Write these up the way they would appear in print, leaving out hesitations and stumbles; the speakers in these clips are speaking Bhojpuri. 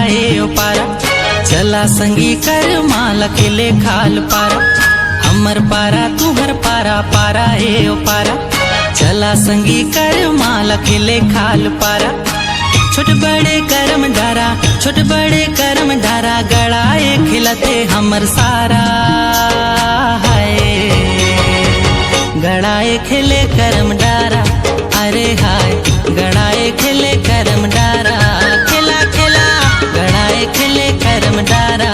ए पारा। चला संगी कर माला खिले खाल पारा। हमर पारा तुहर पारा पारा ए पारा। चला संगी कर माला खिले खाल पारा। छोट बड़े करम डारा, छोट बड़े करम डारा, गड़ाए खिलते हमर सारा है। गड़ाए खिले करम डारा, अरे हाय गड़ाए खिले करम डारा। खिला खिला गड़ाए खिले करम डारा,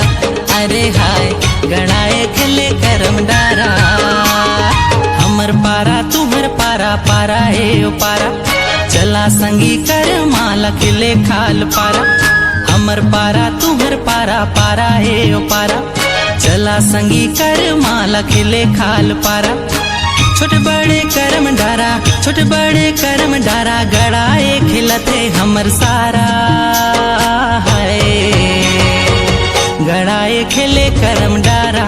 अरे हाय गड़ाए खिले करम डारा। हमर पारा तुहर पारा पारा ए पारा। चला संगी कर माला खिले खाल पारा। हमर पारा तुहर पारा पारा ए पारा। चला संगी कर माला खिले खाल पारा। छोट बड़े करम डारा, छोट बड़े करम डारा, गड़ाए खिलते हमर सारा है। गड़ाए खिले करम डारा,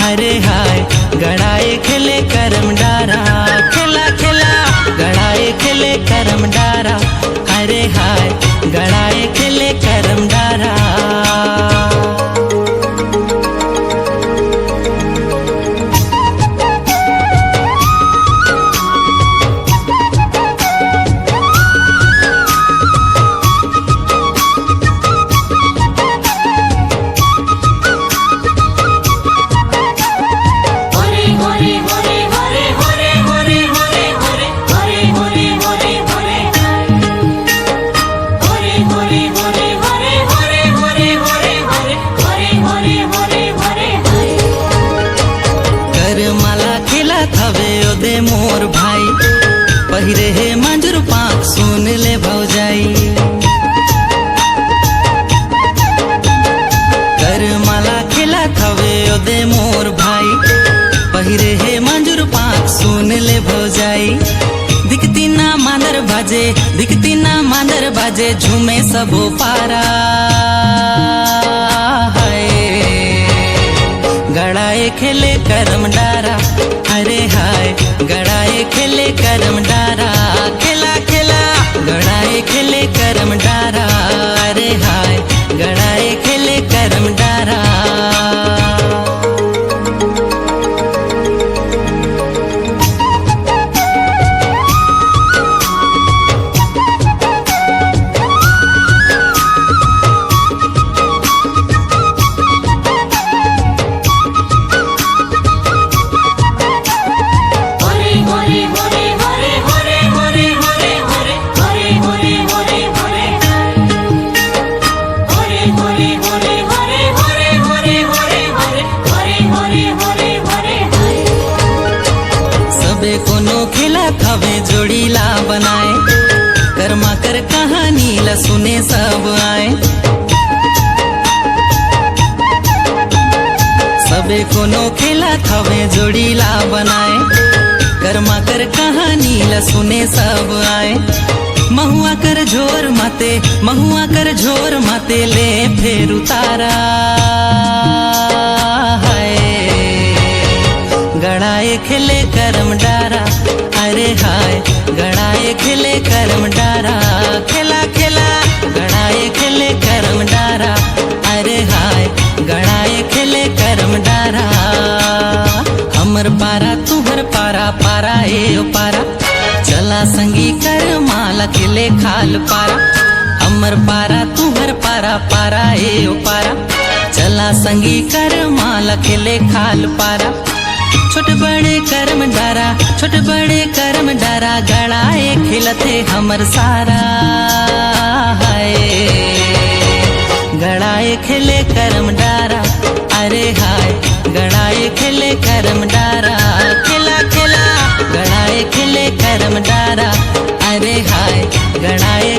अरे हाय गड़ाए खिले करम डारा। खिला खिला गड़ाए खिले करम डारा, अरे हाय गड़ाए खिले करम डारा। मोर भाई पहिरे हे मंजूर पाक सुन ले भौजाई। कर माला खिला थवे ओदे मोर भाई पहिरे हे मंजूर पाक सुन ले भौजाई। दिखती ना मांदर बाजे, दिखती ना मांदर बाजे, झूमे सबो पारा है। गड़ाए खेले करम डारा, अरे हाय गड़ाए खेले करम डारा। खिला खिला गड़ाए खेले करम डारा, अरे हाय गड़ाए खेले करम डारा। कोनो खिला थवे जोड़ीला बनाए, कर्मा कर कहानी ला सुने सब आए। सबे कोनो खिला थवे जोड़ीला बनाए, कर्मा कर कहानी ला सुने सब आए। महुआ कर झोर माते, महुआ कर झोर माते, ले फेर उतारा है। गड़ाए खिले करम डारा, अरे हाय गड़ाए खिले करम डारा। खिला खिला गड़ाए खिले करम डारा, अरे हाय गड़ाए खिले करम डारा। हमर पारा तुहर पारा पारा ए पारा। चला संगी कर माला खिले खाल पारा। हमर पारा तुहर पारा पारा ए पारा। चला संगी कर माला खिले खाल पारा। छोट बड़े करम डारा, छोट बड़े करम डारा, गड़ाए खिलते हमर सारा है। गड़ाए खिले करम डारा, अरे हाय गड़ाए खिले करम डारा। खिला खिला गड़ाए खिले करम डारा, अरे हाय गड़ाए